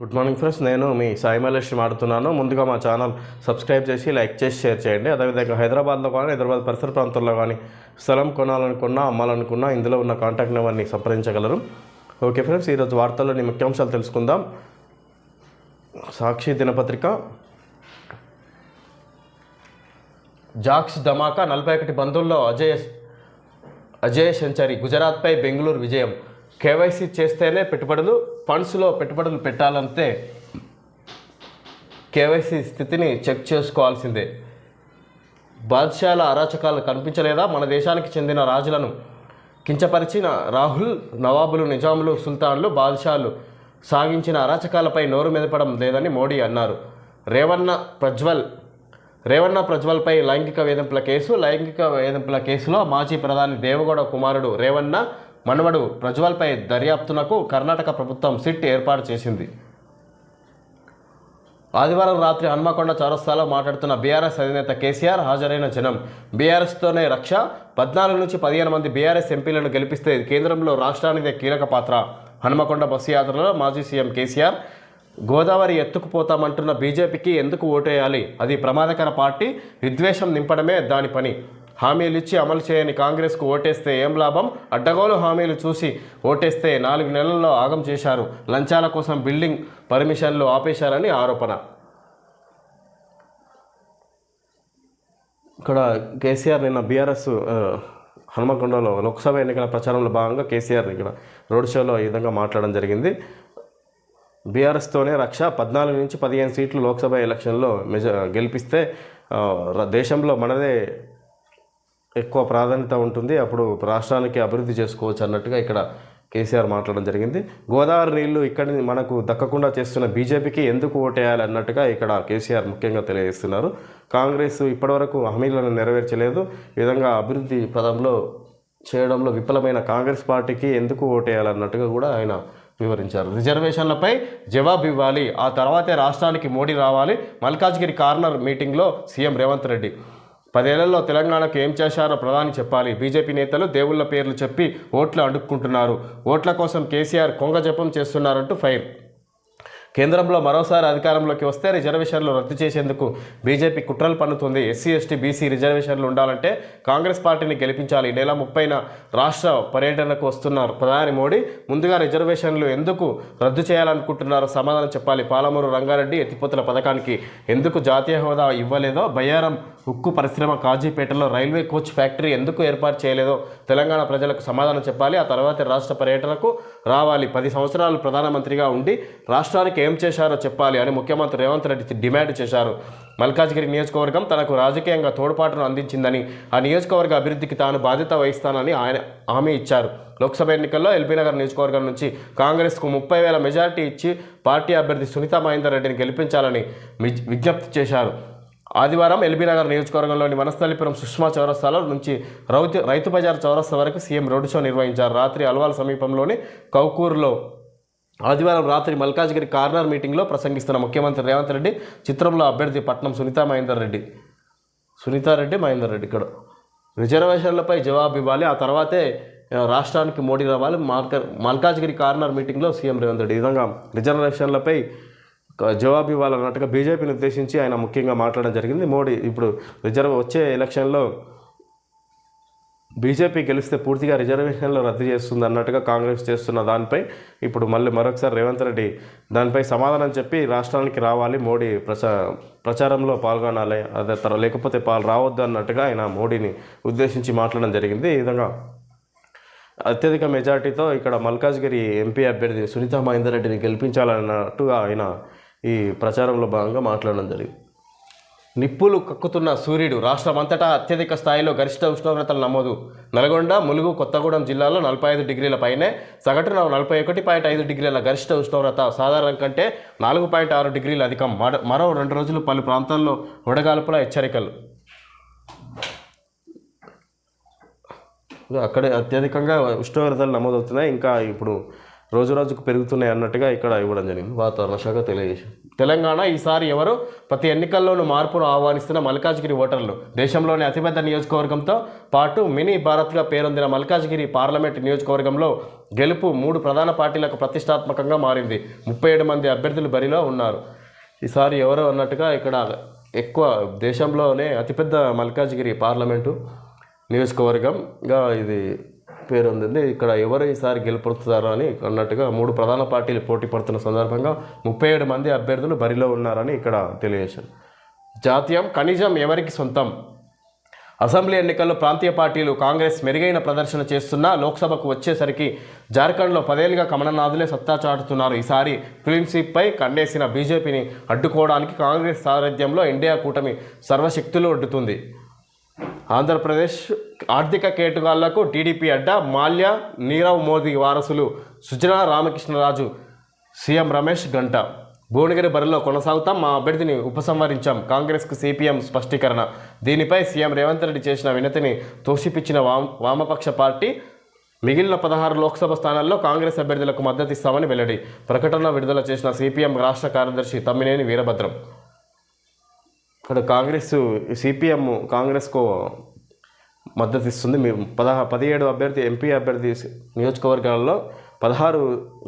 Good morning friends, నేను మీ సాయి మల్లేష్ మాట్లాడుతున్నాను. ముందుగా మా ఛానల్ సబ్స్క్రైబ్ చేసి లైక్ చేసి షేర్ చేయండి. అదేవిధంగా హైదరాబాద్లో కానీ హైదరాబాద్ పరిసర ప్రాంతాల్లో కానీ స్థలం కొనాలనుకున్నా అమ్మాలనుకున్నా ఇందులో ఉన్న కాంటాక్ట్ నెంబర్ని సంప్రదించగలరు. ఓకే ఫ్రెండ్స్, ఈరోజు వార్తల్లోని ముఖ్యాంశాలు తెలుసుకుందాం. సాక్షి దినపత్రిక, జాక్స్ ధమాకా 41 బంధుల్లో అజయ్ సెంచరీ, గుజరాత్పై బెంగళూరు విజయం. కేవైసీ చేస్తేనే ఫండ్స్లో పెట్టుబడులు పెట్టాలంటే కేవైసీ స్థితిని చెక్ చేసుకోవాల్సిందే. బాద్షాల అరాచకాలు కనిపించలేదా? మన దేశానికి చెందిన రాజులను కించపరిచిన రాహుల్, నవాబులు, నిజాములు, సుల్తాన్లు, బాద్షాలు సాగించిన అరాచకాలపై నోరు మెదపడం లేదని మోడీ అన్నారు. రేవణ్ణ ప్రజ్వల్పై లైంగిక వేధింపుల కేసులో మాజీ ప్రధాని దేవగౌడ కుమారుడు రేవణ్ణ మనవడు ప్రజ్వల్పై దర్యాప్తునకు కర్ణాటక ప్రభుత్వం సిట్ ఏర్పాటు చేసింది. ఆదివారం రాత్రి హన్మకొండ చౌరస్తాలో మాట్లాడుతున్న బీఆర్ఎస్ అధినేత కేసీఆర్, హాజరైన జనం బీఆర్ఎస్తోనే రక్ష, 14 నుంచి 15 మంది బీఆర్ఎస్ ఎంపీలను గెలిపిస్తే కేంద్రంలో రాష్ట్రానిదే కీలక పాత్ర. హన్మకొండ బస్సు యాత్రలో మాజీ సీఎం కేసీఆర్, గోదావరి ఎత్తుకుపోతామంటున్న బీజేపీకి ఎందుకు ఓటేయాలి? అది ప్రమాదకర పార్టీ, విద్వేషం నింపడమే దాని పని. హామీలు ఇచ్చి అమలు చేయని కాంగ్రెస్కు ఓటేస్తే ఏం లాభం? అడ్డగోలు హామీలు చూసి ఓటేస్తే 4 నెలల్లో ఆగం చేశారు. లంచాల కోసం బిల్డింగ్ పర్మిషన్లు ఆపేశారని ఆరోపణ. ఇక్కడ కేసీఆర్ నిన్న బీఆర్ఎస్ హన్మకొండలో లోక్సభ ఎన్నికల ప్రచారంలో భాగంగా కేసీఆర్ ఇక్కడ రోడ్ షోలో ఈ విధంగా మాట్లాడడం జరిగింది. బీఆర్ఎస్తోనే రక్ష, 14 నుంచి 15 సీట్లు లోక్సభ ఎలక్షన్లో గెలిపిస్తే దేశంలో మనదే ఎక్కువ ప్రాధాన్యత ఉంటుంది, అప్పుడు రాష్ట్రానికి అభివృద్ధి చేసుకోవచ్చు అన్నట్టుగా ఇక్కడ కేసీఆర్ మాట్లాడడం జరిగింది. గోదావరి నీళ్లు ఇక్కడి మనకు దక్కకుండా చేస్తున్న బీజేపీకి ఎందుకు ఓటేయాలి అన్నట్టుగా ఇక్కడ కేసీఆర్ ముఖ్యంగా తెలియజేస్తున్నారు. కాంగ్రెస్ ఇప్పటివరకు హామీలను నెరవేర్చలేదు, ఈ విధంగా అభివృద్ధి పదంలో చేయడంలో విఫలమైన కాంగ్రెస్ పార్టీకి ఎందుకు ఓటేయాలన్నట్టుగా కూడా ఆయన వివరించారు. రిజర్వేషన్లపై జవాబు ఇవ్వాలి, ఆ తర్వాతే రాష్ట్రానికి మోడీ రావాలి. మల్కాజ్గిరి కార్నర్ మీటింగ్లో సీఎం రేవంత్ రెడ్డి, 10 ఏళ్లలో తెలంగాణకు ఏం చేశారో ప్రధాని చెప్పాలి. బీజేపీ నేతలు దేవుళ్ల పేర్లు చెప్పి ఓట్లు అడుక్కుంటున్నారు, ఓట్ల కోసం కేసీఆర్ కొంగ జపం చేస్తున్నారంటూ ఫైర్. కేంద్రంలో మరోసారి అధికారంలోకి వస్తే రిజర్వేషన్లు రద్దు చేసేందుకు బీజేపీ కుట్రలు పన్నుతుంది. ఎస్సీ, ఎస్టీ, బీసీ రిజర్వేషన్లు ఉండాలంటే కాంగ్రెస్ పార్టీని గెలిపించాలి. నెల 30న రాష్ట్ర పర్యటనకు వస్తున్నారు ప్రధాని మోడీ. ముందుగా రిజర్వేషన్లు ఎందుకు రద్దు చేయాలనుకుంటున్నారో సమాధానం చెప్పాలి. పాలమూరు రంగారెడ్డి ఎత్తిపోతల పథకానికి ఎందుకు జాతీయ హోదా ఇవ్వలేదో, బయ్యారం ఉక్కు పరిశ్రమ, కాజీపేటలో రైల్వే కోచ్ ఫ్యాక్టరీ ఎందుకు ఏర్పాటు చేయలేదో తెలంగాణ ప్రజలకు సమాధానం చెప్పాలి. ఆ తర్వాత రాష్ట్ర పర్యటనకు రావాలి. 10 సంవత్సరాలు ప్రధానమంత్రిగా ఉండి రాష్ట్రానికి ఏం చేశారో చెప్పాలి అని ముఖ్యమంత్రి రేవంత్ రెడ్డి డిమాండ్ చేశారు. మల్కాజ్గిరి నియోజకవర్గం తనకు రాజకీయంగా తోడ్పాటును అందించిందని, ఆ నియోజకవర్గ అభివృద్ధికి తాను బాధ్యత వహిస్తానని ఆయన హామీ ఇచ్చారు. లోక్సభ ఎన్నికల్లో ఎల్బీనగర్ నియోజకవర్గం నుంచి కాంగ్రెస్కు 30,000 మెజార్టీ ఇచ్చి పార్టీ అభ్యర్థి సునీతా మహేందర్ రెడ్డిని గెలిపించాలని విజ్ఞప్తి చేశారు. ఆదివారం ఎల్బీనగర్ నియోజకవర్గంలోని వనస్థలిపురం సుష్మా చౌరస్తాలో నుంచి రైతు బజార్ చౌరస్తా వరకు సీఎం రోడ్ షో నిర్వహించారు. రాత్రి అల్వాల్ సమీపంలోని కౌకూరులో ఆదివారం రాత్రి మల్కాజ్గిరి కార్నర్ మీటింగ్లో ప్రసంగిస్తున్న ముఖ్యమంత్రి రేవంత్ రెడ్డి, చిత్రంలో అభ్యర్థి పట్నం సునీతారెడ్డి మహేందర్ రెడ్డి ఇక్కడ రిజర్వేషన్లపై జవాబు ఇవ్వాలి, ఆ తర్వాతే రాష్ట్రానికి మోడీ రావాలి. మల్కాజ్గిరి కార్నర్ మీటింగ్లో సీఎం రేవంత్ రెడ్డి ఈ విధంగా రిజర్వేషన్లపై జవాబు ఇవ్వాలన్నట్టుగా బీజేపీని ఉద్దేశించి ఆయన ముఖ్యంగా మాట్లాడడం జరిగింది. మోడీ ఇప్పుడు వచ్చే ఎలక్షన్లో బీజేపీ గెలిస్తే పూర్తిగా రిజర్వేషన్లు రద్దు చేస్తుంది అన్నట్టుగా కాంగ్రెస్ చేస్తున్న దానిపై ఇప్పుడు మరొకసారి రేవంత్ రెడ్డి దానిపై సమాధానం చెప్పి రాష్ట్రానికి రావాలి, మోడీ ప్రచారంలో పాల్గొనాలి, అదే లేకపోతే రావద్దు అన్నట్టుగా ఆయన మోడీని ఉద్దేశించి మాట్లాడడం జరిగింది. ఈ విధంగా అత్యధిక మెజార్టీతో ఇక్కడ మల్కాజ్గిరి ఎంపీ అభ్యర్థి సునీతా మహేందర్ రెడ్డిని గెలిపించాలన్నట్టుగా ఆయన ఈ ప్రచారంలో భాగంగా మాట్లాడడం జరిగింది. నిప్పులు కక్కుతున్న సూర్యుడు, రాష్ట్రమంతటా అత్యధిక స్థాయిలో గరిష్ట ఉష్ణోగ్రతలు నమోదు. నల్గొండ, ములుగు, కొత్తగూడెం జిల్లాలో 45 డిగ్రీల పైనే, సగటున 41.5 డిగ్రీల గరిష్ట ఉష్ణోగ్రత సాధారణం కంటే 4.6 డిగ్రీలు అధికం. మరో 2 రోజులు పలు ప్రాంతాల్లో వడగాల్పుల హెచ్చరికలు. అక్కడే అత్యధికంగా ఉష్ణోగ్రతలు నమోదవుతున్నాయి, ఇంకా ఇప్పుడు రోజు రోజుకు పెరుగుతున్నాయి అన్నట్టుగా ఇక్కడ ఇవ్వడం జరిగింది. వాతావరణ శాఖ తెలియజేసింది. తెలంగాణ ఈసారి ఎవరు ప్రతి ఎన్నికల్లోనూ మార్పును ఆహ్వానిస్తున్న మల్కాజ్గిరి ఓటర్లు. దేశంలోని అతిపెద్ద నియోజకవర్గంతో పాటు మినీ భారత్గా పేరొందిన మల్కాజ్గిరి పార్లమెంట్ నియోజకవర్గంలో గెలుపు 3 ప్రధాన పార్టీలకు ప్రతిష్టాత్మకంగా మారింది. 37 మంది అభ్యర్థులు బరిలో ఉన్నారు. ఈసారి ఎవరు అన్నట్టుగా ఇక్కడ ఎక్కువ దేశంలోనే అతిపెద్ద మల్కాజ్గిరి పార్లమెంటు నియోజకవర్గంగా ఇది పేరొందింది. ఇక్కడ ఎవరు ఈసారి గెలుపొందుతారో అని అన్నట్టుగా 3 ప్రధాన పార్టీలు పోటీ పడుతున్న సందర్భంగా 37 మంది అభ్యర్థులు బరిలో ఉన్నారని ఇక్కడ తెలియజేశారు. జాతీయం కనిజం ఎవరికి సొంతం. అసెంబ్లీ ఎన్నికల్లో ప్రాంతీయ పార్టీలు కాంగ్రెస్ మెరుగైన ప్రదర్శన చేస్తున్నా లోక్సభకు వచ్చేసరికి జార్ఖండ్లో 10 ఏళ్లుగా కమలనాథులే సత్తా చాటుతున్నారు. ఈసారి క్లీన్ స్వీప్పై కన్నేసిన బీజేపీని అడ్డుకోవడానికి కాంగ్రెస్ సారథ్యంలో ఇండియా కూటమి సర్వశక్తులు ఒడ్డుతుంది. ఆంధ్రప్రదేశ్ ఆర్థిక కేటుగాళ్లకు టీడీపీ అడ్డా. మాల్యా, నీరవ్ మోదీ వారసులు సుజనా రామకృష్ణరాజు, సీఎం రమేష్ గంట. భువనగిరి బరిలో కొనసాగుతాం, మా అభ్యర్థిని ఉపసంహరించాం. కాంగ్రెస్కు సిపిఎం స్పష్టీకరణ. దీనిపై సీఎం రేవంత్ రెడ్డి చేసిన వినతిని తోసిపుచ్చిన వామపక్ష పార్టీ మిగిలిన 16 లోక్సభ స్థానాల్లో కాంగ్రెస్ అభ్యర్థులకు మద్దతిస్తామని వెల్లడి. ప్రకటన విడుదల చేసిన సిపిఎం రాష్ట్ర కార్యదర్శి తమ్మినేని వీరభద్రం. ఇక్కడ సిపిఎం కాంగ్రెస్కు మద్దతు ఇస్తుంది. 17 అభ్యర్థి ఎంపీ అభ్యర్థి నియోజకవర్గాల్లో 16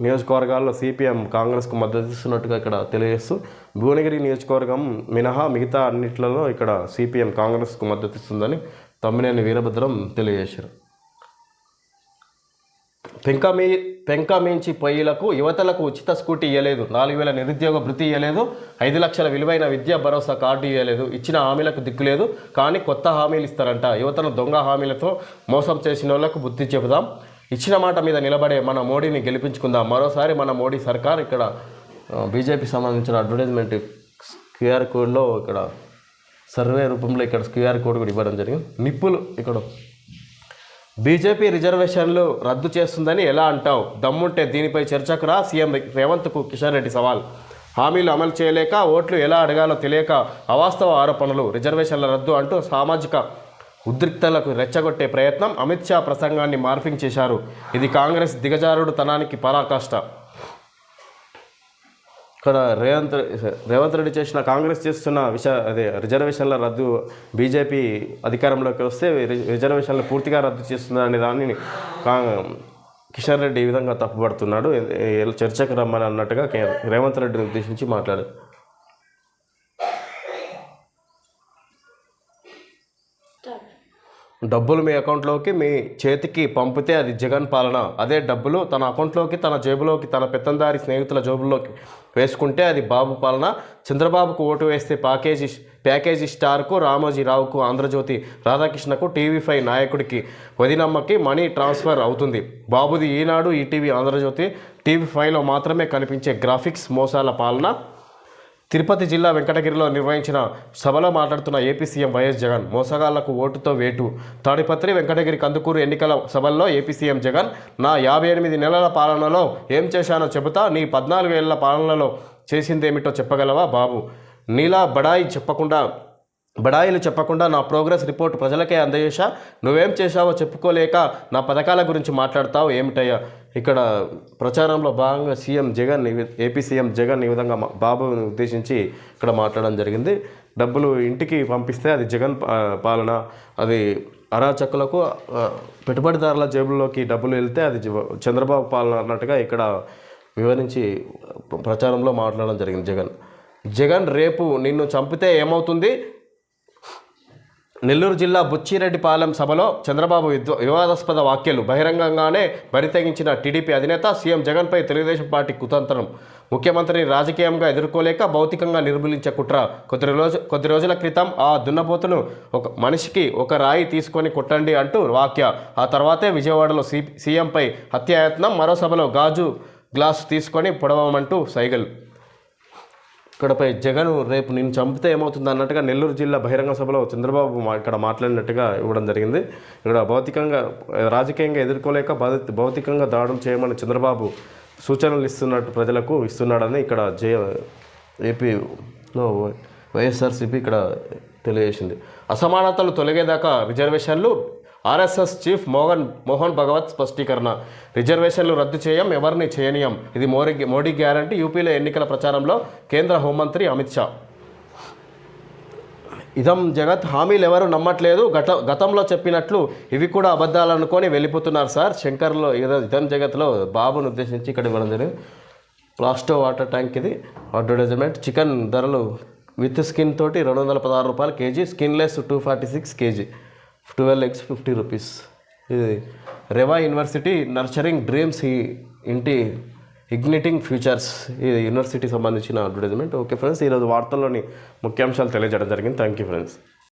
నియోజకవర్గాల్లో సిపిఎం కాంగ్రెస్కు మద్దతు ఇస్తున్నట్టుగా ఇక్కడ తెలియజేస్తూ భువనగిరి నియోజకవర్గం మినహా మిగతా అన్నిట్లలో ఇక్కడ సిపిఎం కాంగ్రెస్కు మద్దతు ఇస్తుందని తమ్మినేని వీరభద్రం తెలియజేశారు. పెంకమించి పొయ్యిలకు యువతలకు ఉచిత స్కూటీ ఇవ్వలేదు, 4,000 నిరుద్యోగ భృతి ఇవ్వలేదు, 5 లక్షల విలువైన విద్యా భరోసా కార్డు ఇవ్వలేదు. ఇచ్చిన హామీలకు దిక్కులేదు, కానీ కొత్త హామీలు ఇస్తారంట. యువతను దొంగ హామీలతో మోసం చేసిన వాళ్ళకు బుద్ధి చెబుదాం. ఇచ్చిన మాట మీద నిలబడే మన మోడీని గెలిపించుకుందాం. మరోసారి మన మోడీ సర్కార్. ఇక్కడ బీజేపీ సంబంధించిన అడ్వర్టైజ్మెంట్ క్యూఆర్ కోడ్లో ఇక్కడ సర్వే రూపంలో ఇక్కడ క్యూఆర్ కోడ్ కూడా ఇవ్వడం జరిగింది. నిప్పులు ఇక్కడ బీజేపీ రిజర్వేషన్లు రద్దు చేస్తుందని ఎలా అంటావు? దమ్ముంటే దీనిపై చర్చకు రా. సీఎం రేవంత్కు కిషన్ రెడ్డి సవాల్. హామీలు అమలు చేయలేక ఓట్లు ఎలా అడగాలో తెలియక అవాస్తవ ఆరోపణలు. రిజర్వేషన్ల రద్దు అంటూ సామాజిక ఉద్రిక్తలకు రెచ్చగొట్టే ప్రయత్నం. అమిత్ షా ప్రసంగాన్ని మార్ఫింగ్ చేశారు. ఇది కాంగ్రెస్ దిగజారుడు తనానికి పరాకాష్ట. ఇక్కడ రేవంత్ రెడ్డి చేసిన కాంగ్రెస్ చేస్తున్న రిజర్వేషన్ల రద్దు బీజేపీ అధికారంలోకి వస్తే రిజర్వేషన్లు పూర్తిగా రద్దు చేస్తుందనే దాన్ని కిషన్ రెడ్డి ఈ విధంగా తప్పుపడుతున్నాడు. చర్చకు రమ్మని అన్నట్టుగా రేవంత్ రెడ్డిని ఉద్దేశించి మాట్లాడారు. డబ్బులు మీ అకౌంట్లోకి మీ చేతికి పంపితే అది జగన్ పాలన. అదే డబ్బులు తన అకౌంట్లోకి, తన జేబులోకి, తన పెత్తందారి స్నేహితుల జేబుల్లోకి వేసుకుంటే అది బాబు పాలన. చంద్రబాబుకు ఓటు వేస్తే ప్యాకేజీ స్టార్కు, రామోజీరావుకు, ఆంధ్రజ్యోతి రాధాకృష్ణకు, టీవీ5 నాయకుడికి, వదినమ్మకి మనీ ట్రాన్స్ఫర్ అవుతుంది. బాబుది ఈనాడు, ఈటీవీ, ఆంధ్రజ్యోతి, టీవీ5లో మాత్రమే కనిపించే గ్రాఫిక్స్ మోసాల పాలన. తిరుపతి జిల్లా వెంకటగిరిలో నిర్వహించిన సభలో మాట్లాడుతున్న ఏపీ సీఎం వైఎస్ జగన్. మోసగాళ్లకు ఓటుతో వేటు. తాడిపత్రి, వెంకటగిరి, కందుకూరు ఎన్నికల సభల్లో ఏపీ సీఎం జగన్ నా 58 నెలల పాలనలో ఏం చేశానో చెబుతా, నీ 14 ఏళ్ల పాలనలో చేసిందేమిటో చెప్పగలవా బాబు? నీలా బడాయిలు చెప్పకుండా నా ప్రోగ్రెస్ రిపోర్ట్ ప్రజలకే అందజేశా. నువ్వేం చేశావో చెప్పుకోలేక నా పథకాల గురించి మాట్లాడతావు ఏమిటయ్యా? ఇక్కడ ప్రచారంలో భాగంగా ఏపీ సీఎం జగన్ ఈ విధంగా బాబుని ఉద్దేశించి ఇక్కడ మాట్లాడడం జరిగింది. డబ్బులు ఇంటికి పంపిస్తే అది జగన్ పాలన, అది అరాచకులకు పెట్టుబడిదారుల జేబుల్లోకి డబ్బులు వెళ్తే అది చంద్రబాబు పాలన అన్నట్టుగా ఇక్కడ వివరించి ప్రచారంలో మాట్లాడడం జరిగింది. జగన్ రేపు నిన్ను చంపితే ఏమవుతుంది? నెల్లూరు జిల్లా బుచ్చిరెడ్డిపాలెం సభలో చంద్రబాబు వివాదాస్పద వ్యాఖ్యలు. బహిరంగంగానే బరితెగించిన టీడీపీ అధినేత. సీఎం జగన్పై తెలుగుదేశం పార్టీ కుతంత్రం. ముఖ్యమంత్రిని రాజకీయంగా ఎదుర్కోలేక భౌతికంగా నిర్మూలించే కుట్ర. కొద్ది రోజుల క్రితం ఆ దున్నపోతును ఒక మనిషికి ఒక రాయి తీసుకొని కొట్టండి అంటూ వ్యాఖ్య. ఆ తర్వాతే విజయవాడలో సీఎంపై హత్యాయత్నం. మరో సభలో గాజు గ్లాసు తీసుకొని పొడవమంటూ సైగలు. ఇక్కడపై జగన్ రేపు నేను చంపితే ఏమవుతుంది అన్నట్టుగా నెల్లూరు జిల్లా బహిరంగ సభలో చంద్రబాబు ఇక్కడ మాట్లాడినట్టుగా ఇవ్వడం జరిగింది. ఇక్కడ రాజకీయంగా ఎదుర్కోలేక భౌతికంగా దాడులు చేయమని చంద్రబాబు సూచనలు ప్రజలకు ఇస్తున్నాడని ఇక్కడ ఏపీలో వైఎస్ఆర్సీపీ ఇక్కడ తెలియజేసింది. అసమానతలు తొలగేదాకా రిజర్వేషన్లు. RSS chief Mohan Bhagwat స్పష్టీకరణ. రిజర్వేషన్లు రద్దు చేయం, ఎవరిని చేయనీయం, ఇది మోడీ గ్యారంటీ. యూపీలో ఎన్నికల ప్రచారంలో కేంద్ర హోంమంత్రి అమిత్ షా. ఇదం జగత్, హామీలు ఎవరు నమ్మట్లేదు, గతంలో చెప్పినట్లు ఇవి కూడా అబద్ధాలు అనుకొని వెళ్ళిపోతున్నారు సార్. శంకర్లో ఇదం జగత్లో బాబును ఉద్దేశించి ఇక్కడ ఇవ్వడం జరిగింది. ప్లాస్టో వాటర్ ట్యాంక్ ఇది అడ్వర్టైజ్మెంట్. చికెన్ ధరలు విత్ స్కిన్ తోటి 216 రూపాయలు KG, skinless 246 KG, 12 eggs 50 rupees. ఇది రెవా యూనివర్సిటీ నర్చరింగ్ డ్రీమ్స్ ఇగ్నిటింగ్ ఫ్యూచర్స్, ఇది యూనివర్సిటీకి సంబంధించిన అడ్వర్టైజ్మెంట్. ఓకే ఫ్రెండ్స్, ఈరోజు వార్తల్లోని ముఖ్యాంశాలు తెలియజేయడం జరిగింది. Thank you friends.